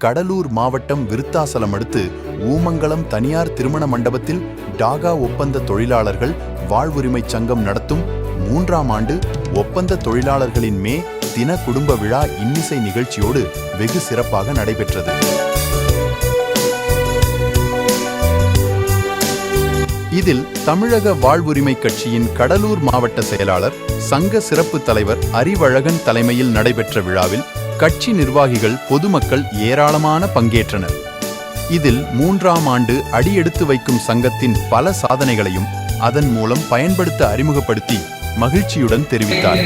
கடலூர் மாவட்டம் விருத்தாசலம் அடுத்து ஊமங்கலம் தனியார் திருமண மண்டபத்தில் டாகா ஒப்பந்த தொழிலாளர்கள் வாழ்வுரிமை சங்கம் நடத்தும் 3ஆம் ஆண்டு ஒப்பந்த தொழிலாளர்களின் மே தின குடும்ப விழா இன்னிசை நிகழ்ச்சியோடு வெகு சிறப்பாக நடைபெற்றது. இதில் தமிழக வாழ்வுரிமை கட்சியின் கடலூர் மாவட்ட செயலாளர், சங்க சிறப்பு தலைவர் அறிவழகன் தலைமையில் நடைபெற்ற விழாவில் கட்சி நிர்வாகிகள், பொதுமக்கள் ஏராளமான பங்கேற்றனர். இதில் 3ஆம் ஆண்டு அடியெடுத்து வைக்கும் சங்கத்தின் பல சாதனைகளையும் அதன் மூலம் பயன்படுத்த அறிமுகப்படுத்தி மகிழ்ச்சியுடன் தெரிவித்தார்.